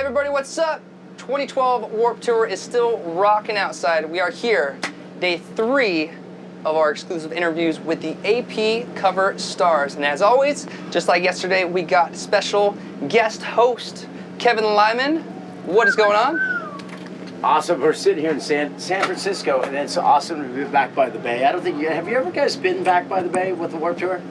everybody, what's up? 2012 Warped Tour is still rocking outside. We are here, day 3 of our exclusive interviews with the AP cover stars. And as always, just like yesterday, we got special guest host, Kevin Lyman. What is going on? Awesome. We're sitting here in San Francisco, and it's awesome to be back by the Bay. I don't think have you ever guys been back by the Bay with the Warped Tour?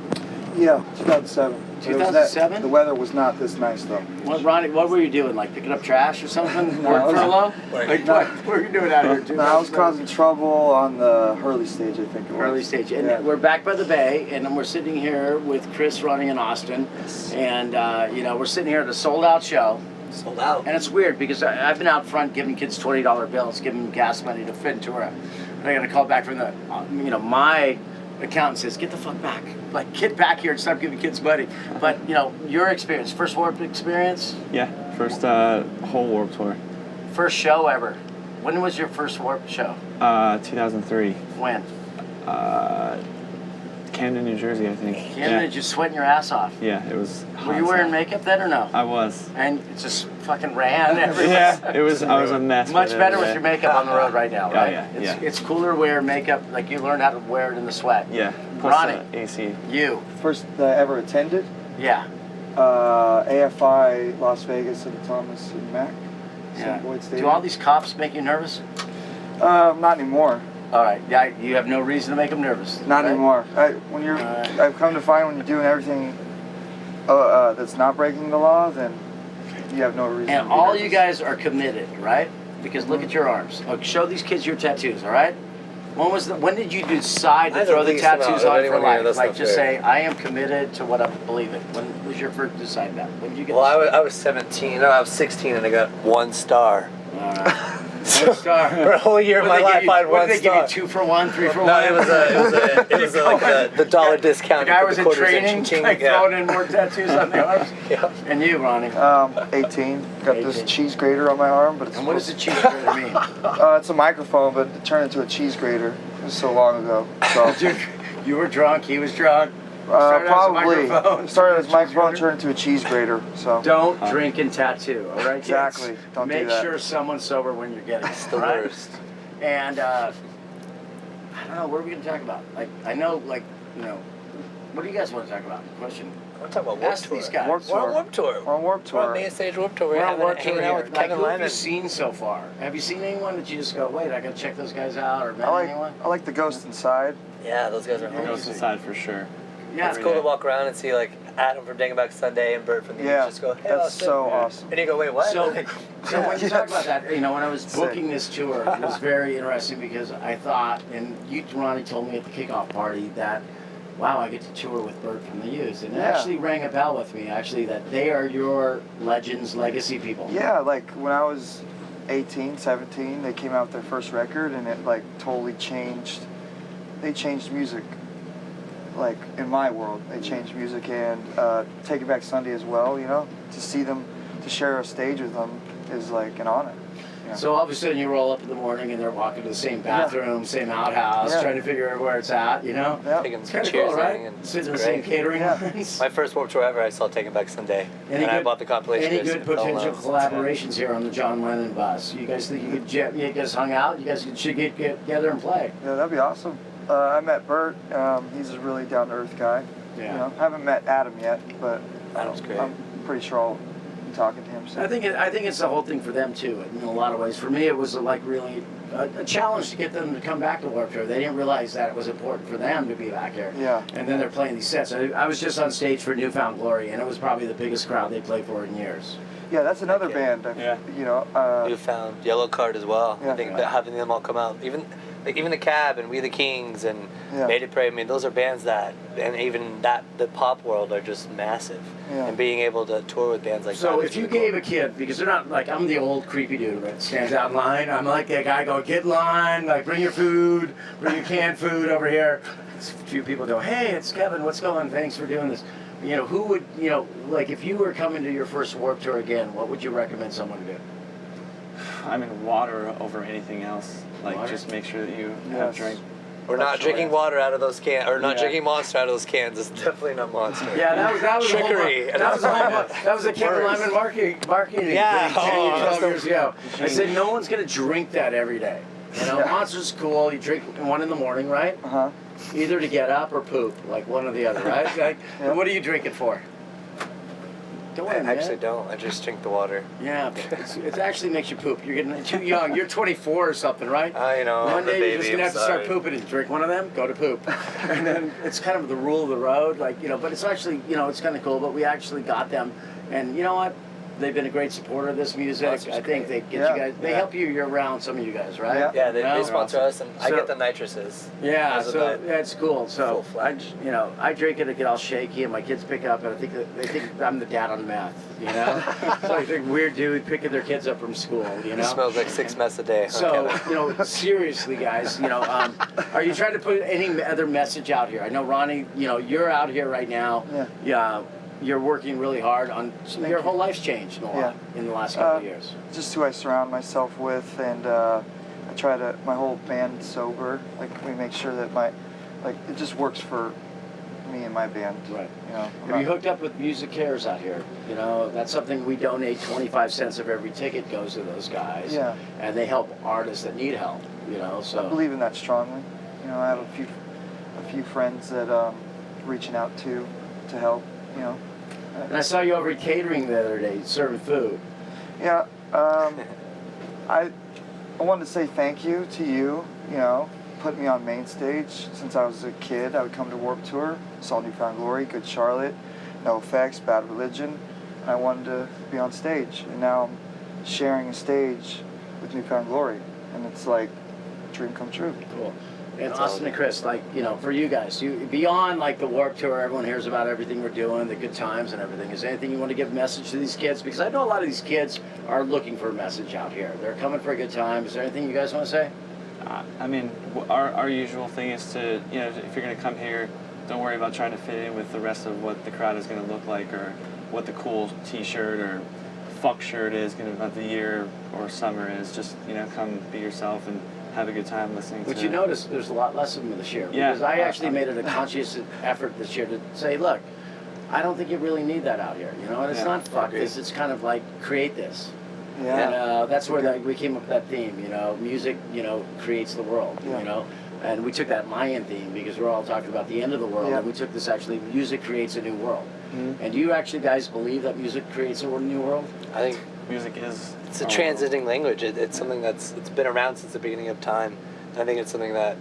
Yeah, 2007. 2007? The weather was not this nice, though. What, Ronnie, what were you doing? Like picking up trash or something? No, Work furlough? Like, What were you doing out here? No, I was causing trouble on the Hurley stage, I think it was. Early stage. And yeah. we're back by the Bay, and we're sitting here with Chris, Ronnie, and Austin. And, we're sitting here at a sold-out show. Sold out. And it's weird because I've been out front giving kids $20 bills, giving them gas money to fit into it. And I got a call back from the, my accountant says, get the fuck back. Like, get back here and stop giving kids money. But, your experience, first Warped experience? Yeah, first whole Warped Tour. First show ever. When was your first Warped show? 2003. When? Camden, New Jersey, I think. Camden, did you sweating your ass off? Yeah, it was hot. Were you wearing makeup then or no? I was. And it just fucking ran everywhere. Yeah, I was a mess. Much better with your makeup on the road right now, right? Oh, yeah, It's cooler to wear makeup, like you learn how to wear it in the sweat. Yeah, plus Ronnie, AC. you. First I ever attended, Yeah. AFI Las Vegas at the Thomas and Mack. Yeah. Boyd Stadium. Do all these cops make you nervous? Not anymore. All right. Yeah, you have no reason to make them nervous. Not right? anymore. I've come to find when you're doing everything that's not breaking the law, then you have no reason. And to be all nervous. you guys are committed, right? Because look at your arms. Look, show these kids your tattoos, all right? When did you decide to throw the tattoos on for life? Like, just say, I am committed to what I believe in. When was your first decide that? When did you get? Well, I was 17. No, I was 16, and I got 1 star. All right. 1 star. For a whole year of my life, I had 1 star. What did they give you? 2 for 1, 3 for 1? No, it was like the dollar discount. The guy was in training, like yeah. throwing in more tattoos on the arms. Yeah. And you, Ronnie? 18. Got this cheese grater on my arm, but it's. And what does a cheese grater mean? It's a microphone, but it turned into a cheese grater. It was so long ago. So. Dude, you were drunk. He was drunk. Probably. Started as a microphone, turned into a chease grater. So. Don't drink and tattoo, all right, kids? Exactly. Don't Make do that. sure someone's sober when you're getting it. It's the right? worst. And I don't know. What are we gonna talk about? Like, I know, what do you guys want to talk about? Question. I'm talking about Warped Ask Tour. these guys. Warped We're on Tour. Warped Tour. We're on Warped We're on Tour. main stage Warped Tour. We're on Warped Tour hanging out here. with Like, Kevin who have you Lyman. seen so far? Have you seen anyone that you just go, wait, I gotta check those guys out, or met anyone? I like the Ghost Inside. Yeah, those guys are Ghost amazing. Inside for sure. Yeah, It's cool to walk around and see like Adam from Dingleback Sunday and Bert from the Yeah, just go, hey, that's Austin. so awesome. And you go, wait, what? So when you talk about that, when I was Sick. booking this tour, it was very interesting because I thought, and you, Ronnie, told me at the kickoff party that, wow, I get to tour with Bert from the Used, and it actually rang a bell with me, actually, that they are your legends, legacy people. Yeah, like when I was 18, 17, they came out with their first record, and it like totally changed. They changed music. Like in my world, they changed music, and Take It Back Sunday as well. To see them, to share a stage with them is like an honor. So all of a sudden you roll up in the morning and they're walking to the same bathroom, same outhouse, trying to figure out where it's at, Yeah. Taking It's some kind of cheers cool, right? and Sitting in the it's same great. catering Yeah. lines. My first Warped Tour ever, I saw Taking Back Sunday, and I bought the compilation. Any disc good and fell in potential love. collaborations here on the John Lennon bus? You guys think you guys hung out? You guys should get together and play. Yeah, that'd be awesome. I met Bert. He's a really down-to-earth guy. Yeah. Haven't met Adam yet, but Adam's great. I'm pretty sure I'll be talking to him soon. I think it's the whole thing for them too. In a lot of ways, for me, it was like really a challenge to get them to come back to Warped Tour. They didn't realize that it was important for them to be back here. Yeah. And then they're playing these sets. I was just on stage for Newfound Glory, and it was probably the biggest crowd they played for in years. Yeah, that's another Okay. band. Yeah. You found Yellow Card as well. Yeah. I think that having them all come out, even the Cab and We the Kings and Yeah. Made It Pray. I mean, those are bands that, and even the pop world are just massive. Yeah. And being able to tour with bands like that. So is if you really gave cool. a kid, because they're not like, I'm the old creepy dude that stands out in line. I'm like that guy going, get in line, like bring your food, bring your canned food over here. A few people go, hey, it's Kevin, what's going on? Thanks for doing this. Who would, like if you were coming to your first Warped Tour again, what would you recommend someone to do? I mean, water over anything else. Like, Water? just make sure that you Yes. have drink We're not drinking water out of those cans, or not Yeah. drinking Monster out of those cans. It's definitely not Monster. Yeah, that was Trickery. that was a Kevin Lyman marketing Yeah. thing 10, Oh, 12 years ago. I said no one's gonna drink that every day. You know, Yeah. Monster's cool. You drink one in the morning, right? Uh-huh. Either to get up or poop, like one or the other, right? Like, Yeah. what are you drinking for? Don't I worry, actually man. don't. I just drink the water. Yeah, but it actually makes you poop. You're getting too young. You're 24 or something, right? I know. One I'm the day you're just baby, gonna have to start sorry. pooping and drink one of them, go to poop. And then it's kind of the rule of the road, like, you know, but it's actually, you know, it's kind of cool, but we actually got them. And you know what? They've been a great supporter of this music. Monster's I think they great. get Yeah. you guys, they help you year round, some of you guys, right? Yeah. Yeah, they You know? sponsor us, and I So- get the nitruses. Yeah, Those are so the that's cool. So I, full-fledged. you know, I drink it, I get all shaky, and my kids pick up, and I think that they think I'm the dad on meth. You know, so I think weird dude picking their kids up from school. You It know, smells like 6 meths a day. huh, so Kevin? you know, seriously, guys, you know, are you trying to put any other message out here? I know Ronnie, you know, you're out here right now. Yeah. You're working really hard on your whole life's changed a lot in the last couple of years. Just who I surround myself with, and I try to, my whole band sober, like we make sure that it just works for me and my band. Right. You know, Have you hooked up with Music Cares out here? You know, that's something we donate. 25 cents of every ticket goes to those guys. Yeah. And they help artists that need help. You know, so. I believe in that strongly. You know, I have a few friends that reaching out to help. You know. And I saw you over at catering the other day, serving food. Yeah. I wanted to say thank you to you. You know, put me on main stage since I was a kid. I would come to Warped Tour, saw Newfound Glory, Good Charlotte, No Effects, Bad Religion, and I wanted to be on stage. And now I'm sharing a stage with Newfound Glory, and it's like a dream come true. Cool. And That's Austin all and Chris, like, you know, for you guys, beyond like the Warped Tour, everyone hears about everything we're doing, the good times and everything. Is there anything you want to give a message to these kids? Because I know a lot of these kids are looking for a message out here. They're coming for a good time. Is there anything you guys want to say? I mean, our usual thing is to, you know, if you're going to come here, don't worry about trying to fit in with the rest of what the crowd is going to look like, or what the cool t-shirt or fuck shirt is going to, of the year or summer is. Just, you know, come be yourself and have a good time listening But to you notice there's a lot less of them this year. Yeah. Because I actually made it a conscious effort this year to say, look, I don't think you really need that out here. You know, and it's Yeah, not fuck agreed. this. It's kind of like create this. Yeah. And that's where we came up with that theme. You know, music, you know, creates the world. Yeah. You know, and we took that Mayan theme because we're all talking about the end of the world, Yeah. and we took this actually, music creates a new world. Mhm. And do you actually guys believe that music creates a new world? I think music is. it's a our transiting language. It's something it's been around since the beginning of time. And I think it's something that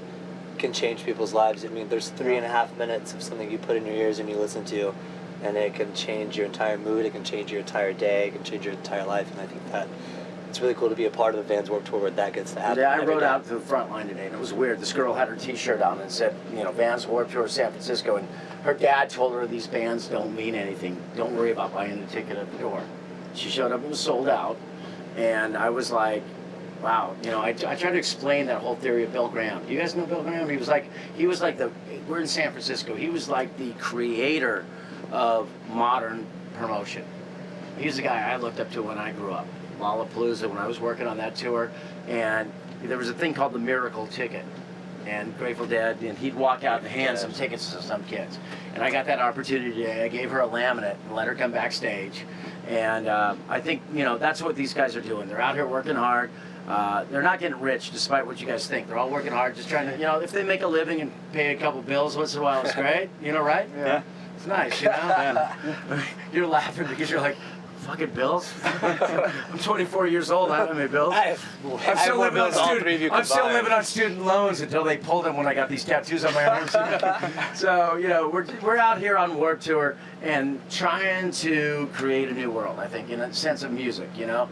can change people's lives. I mean, there's 3.5 minutes of something you put in your ears and you listen to, and it can change your entire mood. It can change your entire day. It can change your entire life. And I think that it's really cool to be a part of the Vans Warped Tour where that gets to happen. Yeah, I every rode day. out to the front line today, and it was weird. This girl had her T-shirt on and said, you know, Vans Warped Tour San Francisco, and her dad told her these bands don't mean anything. Don't worry about buying a ticket at the door. She showed up, it was sold out, and I was like, wow. You know, I tried to explain that whole theory of Bill Graham. Do you guys know Bill Graham? He was like we're in San Francisco. He was like the creator of modern promotion. He's the guy I looked up to when I grew up. Lollapalooza, when I was working on that tour, and there was a thing called the Miracle Ticket, and Grateful Dead, and he'd walk out and hand some tickets to some kids. And I got that opportunity today. I gave her a laminate and let her come backstage. And I think, you know, that's what these guys are doing. They're out here working hard. They're not getting rich, despite what you guys think. They're all working hard, just trying to, you know, if they make a living and pay a couple bills once in a while, it's great. You know, right? Yeah. It's nice, you know? You're laughing because you're like, fucking bills? I'm 24 years old, I don't have any bills. I'm still living on student loans until they pulled them when I got these tattoos on my arms. So, you know, we're out here on Warped Tour and trying to create a new world, I think, in a sense of music, you know?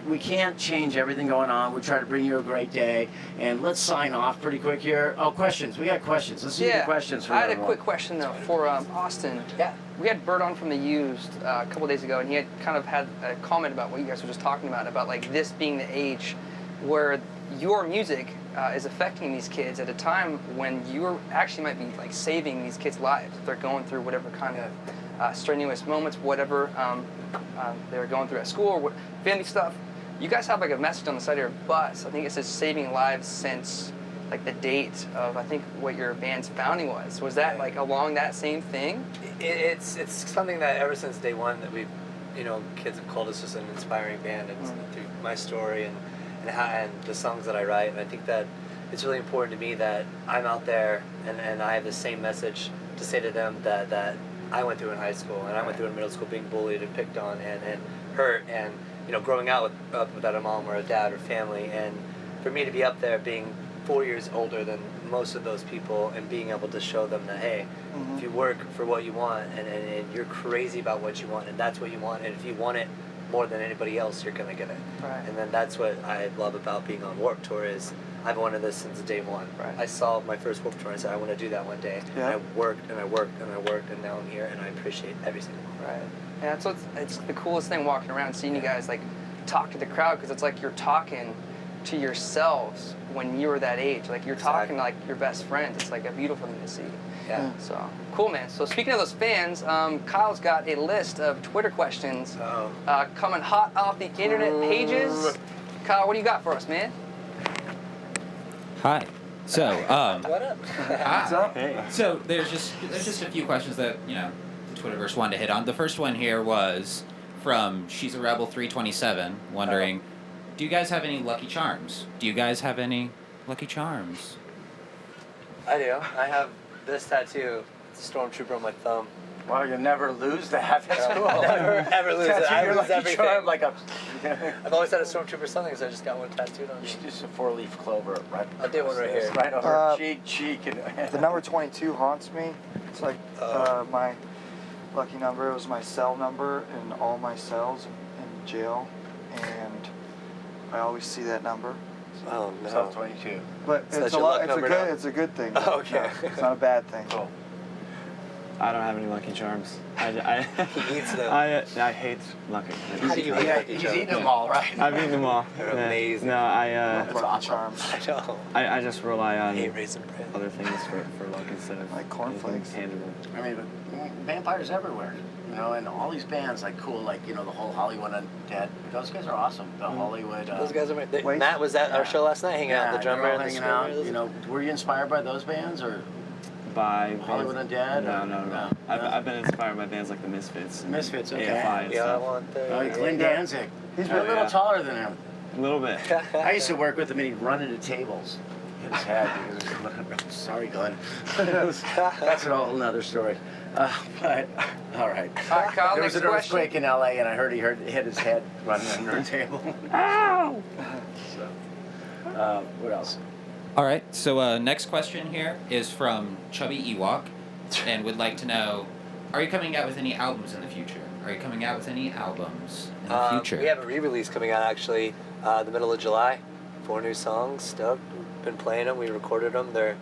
We can't change everything going on. We try to bring you a great day. And let's sign off pretty quick here. Oh, questions. We got questions. Let's see the questions from I had everyone. a quick question, though, for Austin. Yeah. We had Bert on from The Used a couple days ago, and he had kind of had a comment about what you guys were just talking about like this being the age where your music is affecting these kids at a time when you actually might be like saving these kids' lives. They're going through whatever kind of strenuous moments, whatever they're going through at school or family stuff. You guys have like a message on the side of your bus. I think it says saving lives since like the date of I think what your band's founding was. Was that like along that same thing? It's something that ever since day one that we've, kids have called us just an inspiring band. It's through my story and the songs that I write. And I think that it's really important to me that I'm out there and I have the same message to say to them that I went through in high school and I went through in middle school, being bullied and picked on and hurt, and growing up without a mom or a dad or family. And for me to be up there being 4 years older than most of those people and being able to show them that, hey, if you work for what you want and you're crazy about what you want and that's what you want, and if you want it more than anybody else, you're going to get it. Right. And then that's what I love about being on Warped Tour is I've wanted this since day one. Right. I saw my first Warped Tour and I said I want to do that one day. Yeah. And I worked and I worked and I worked and now I'm here and I appreciate every single one. Right. And that's it's the coolest thing walking around, seeing you guys like talk to the crowd, because it's like you're talking to yourselves when you were that age. Like you're talking to like your best friends. It's like a beautiful thing to see. Yeah. So cool, man. So speaking of those fans, Kyle's got a list of Twitter questions coming hot off the internet pages. Kyle, what do you got for us, man? Hi. So, What up? What's up? Hey. so there's just a few questions that the Twitterverse wanted to hit on. The first one here was from She's a Rebel 327, wondering, do you guys have any lucky charms? Do you guys have any lucky charms? I do. I have this tattoo. It's a stormtrooper on my thumb. Wow, you never lose that. That's cool. Never ever lose it. Tattoo I your lose lucky everything. charm like a. I've always had a stormtrooper something, so I just got one tattooed on You me. should do some 4-leaf clover right. I did one right here. Right over cheek, and. The number 22 haunts me. It's like my lucky number. It was my cell number in all my cells in jail, and I always see that number. Oh no. So 22. But So that's it's a your lot. luck It's a number good. now? It's a good thing. Oh, okay. No, it's not a bad thing. Cool. I don't have any lucky charms. I He eats them. I hate lucky. How do you eat Yeah, lucky he's charms? eating them all, right? I've eaten them all. They're amazing. No, Lucky awesome. charms. I know. I just rely I on hate raisin bread. other things for luck instead of Like cornflakes. anything tangible. I mean, but vampires everywhere, and all these bands like cool, like the whole Hollywood Undead. Those guys are awesome. The Hollywood. Those guys are. Wait. Matt was at our show last night, hanging out. The drummer they're all and the hanging out. screamer. Were you inspired by those bands or By Hollywood Undead? No. I've been inspired by bands like the Misfits. And Misfits, okay. AFI and Yeah, I stuff. want the. Oh, Glenn Danzig. He's a little yeah. taller than him. A little bit. I used to work with him and he'd run into tables. Hit his head. Sorry, Glenn. That's a whole nother story. But, all right. All right, Kyle, There was next an question. earthquake in LA and I heard he hit his head running under a table. Ow! So, what else? All right, so next question here is from Chubby Ewok, and would like to know, are you coming out with any albums in the future? Are you coming out with any albums in the future? We have a re-release coming out actually, the middle of July. 4 new songs. Stoked. Been playing them. We recorded them. They're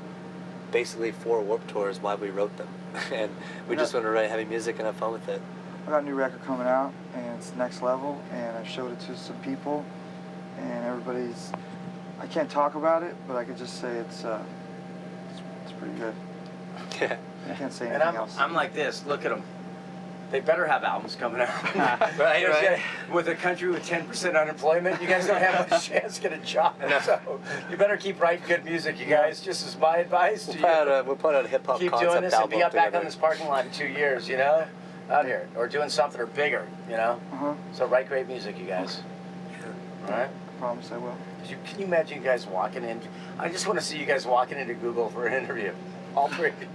basically 4 Warped Tours while we wrote them, and we just want to write heavy music and have fun with it. I got a new record coming out, and it's next level, and I showed it to some people, and everybody's. I can't talk about it, but I could just say it's pretty good. Yeah. I can't say And anything else. I'm like this. Look at them. They better have albums coming out. Right. With a country with 10% unemployment, you guys don't have a chance to get a job. So you better keep writing good music, you guys. Just as my advice to you. We'll put out a hip hop Keep concept doing this and album be out back together. on this parking lot in 2 years, out here, or doing something or bigger, Uh-huh. So write great music, you guys. All right. I promise I will. Can you imagine you guys walking in? I just want to see you guys walking into Google for an interview. All 3 of you.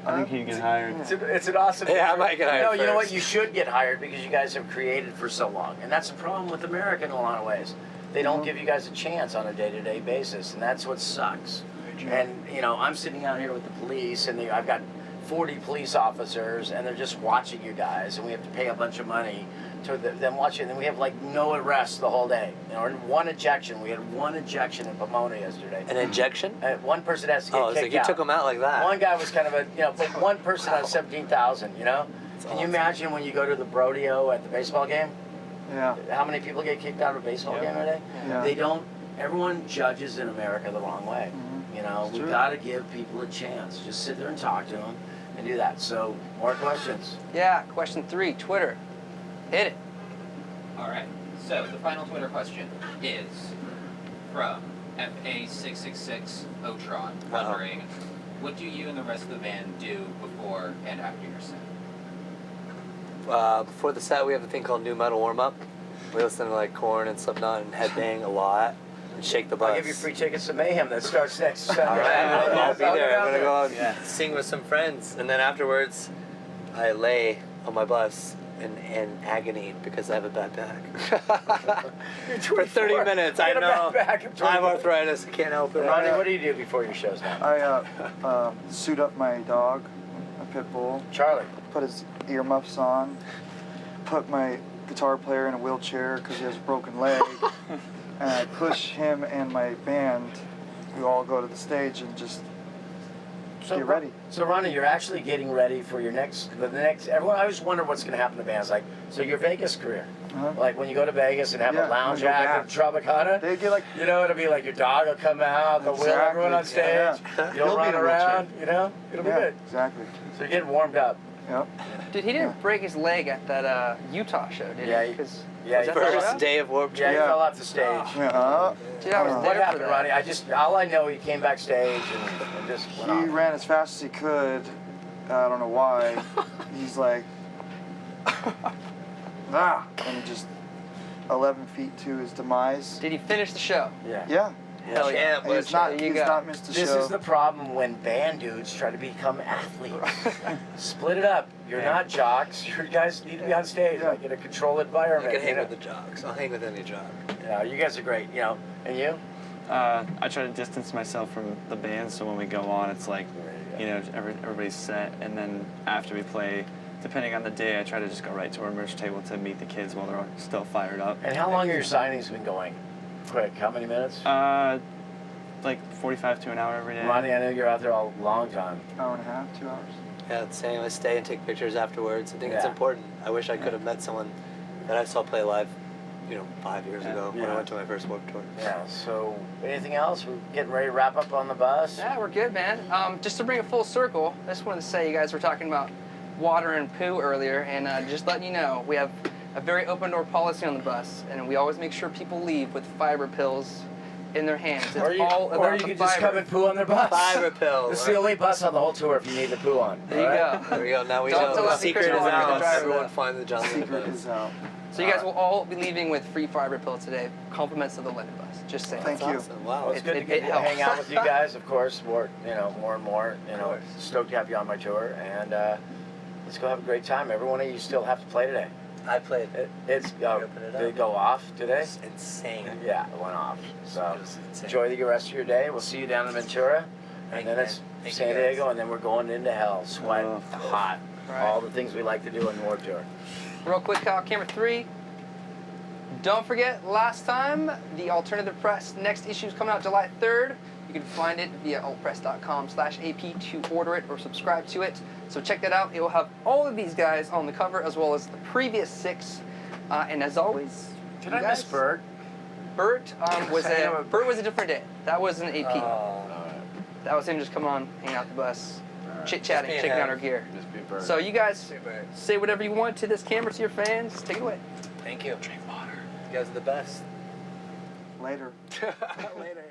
I think you get hired. It's an awesome. Yeah, I might get hired You know what? first. You should get hired because you guys have created for so long, and that's the problem with America in a lot of ways. They don't give you guys a chance on a day-to-day basis, and that's what sucks. And I'm sitting out here with the police, and I've got 40 police officers, and they're just watching you guys, and we have to pay a bunch of money to them watching, and then we have like no arrests the whole day, or 1 ejection. We had 1 ejection in Pomona yesterday. An injection? One person has to get Oh, it's kicked like you out. took them out like that. One guy was kind of but one person out of 17,000, Can you imagine when you go to the rodeo at the baseball game? Yeah. How many people get kicked out of a baseball game a day? Yeah. They don't, everyone judges in America the wrong way. It's We true. got to give people a chance. Just sit there and talk to them and do that. So, more questions. Yeah, question 3, Twitter. Hit it. All right, so the final Twitter question is, from FA666 Otron, wondering, what do you and the rest of the band do before and after your set? Before the set, we have a thing called New Metal Warm Up. We listen to like Korn and Slipknot and headbang a lot and shake the bus. I'll give you free tickets to Mayhem that starts next Sunday. All right, I'll be there. I'm gonna go out Yeah. and sing with some friends, and then afterwards, I lay on my bus in agony because I have a bad back. For 30 minutes, I know. I have arthritis. I can't help it. Ronnie, what do you do before your shows now? I suit up my dog, a pit bull, Charlie. put his earmuffs on, put my guitar player in a wheelchair because he has a broken leg, and I push him and my band, who all go to the stage and just get ready. So Ronnie, you're actually getting ready for your next. Everyone, I always wonder what's going to happen to bands. Like, so your Vegas career, like when you go to Vegas and have a lounge act and Tropicana, They get like, you know, it'll be like your dog will come out, they'll wheel everyone on stage, Yeah. you'll He'll be run in a around, wheelchair. you know, it'll be yeah, good. exactly. So you're getting warmed up. Yep. Dude, he didn't break his leg at that Utah show, did Yeah, he? 'Cause- yeah, was that he the first show? First day of Warped Yeah, Tour. he fell off the stage. Yeah. Dude, I was What there What for happened, that. Ronnie? All I know, he came backstage and just went He off. ran as fast as he could. I don't know why. He's like, and he just 11 feet to his demise. Did he finish the show? Yeah. Yeah. Hell yeah. Champ, He's not. There you He's go. not missed a This show. is the problem when band dudes try to become athletes. Split it up. You're not jocks. You guys need to be on stage, like in a controlled I environment. can hang you with the jocks. I'll hang with any jock. know? You guys are great. You know, and you? I try to distance myself from the band, so when we go on, it's like, you know, everybody's set, and then after we play, depending on the day, I try to just go right to our merch table to meet the kids while they're still fired up. And how long have your signings been going? Quick, how many minutes? Like 45 to an hour every day. Ronnie, I know you're out there a long time. Hour and a half, 2 hours. Yeah, the same. I stay and take pictures afterwards. I think it's Yeah. important. I wish I could have met someone that I saw play live, 5 years ago when I went to my first Warped Tour. Yeah, so anything else? We're getting ready to wrap up on the bus. Yeah, we're good, man. Just to bring it full circle, I just wanted to say you guys were talking about water and poo earlier, and just letting you know, we have a very open door policy on the bus, and we always make sure people leave with fiber pills in their hands. It's Or you, all about or you the can fiber. just come and poo on their bus. Fiber pill. This is the only bus on the whole tour if you need the poo on. There you alright? go. There we go. Now we Don't know tell the us the secret is Chris Motionless out. driver, Everyone though. find the John Secret Lennon is out. So you guys will all be leaving with free fiber pill today. Compliments of the Lennonbus. Just saying. Thank That's you. awesome. Wow. Well, it's good It to helps. hang out with you guys, of course. More and more. course. Stoked to have you on my tour, and let's go have a great time. Every one of you still have to play today. I played. It's open it did it up. go off today? It's insane. Yeah, it went off. So It was insane. enjoy the rest of your day. We'll see you down in Ventura, Thank and then you, it's man. Thank San you, guys. Diego, and then we're going into hell, sweat, hot, Right. all the things we like to do on Warped Tour. Real quick, Kyle, camera 3. Don't forget, last time, the Alternative Press next issue is coming out July 3rd. You can find it via altpress.com/AP to order it or subscribe to it. So check that out. It will have all of these guys on the cover as well as the previous 6. And as always, Did you I miss guys- Bert? Bert was a different day. That was an AP. Oh. That was him just coming on, hanging out the bus, chit-chatting, Just being checking out him. our gear. Just be Bert. So you guys Super. say whatever you want to this camera to your fans. Take it away. Thank you. Drink water. You guys are the best. Later. Later.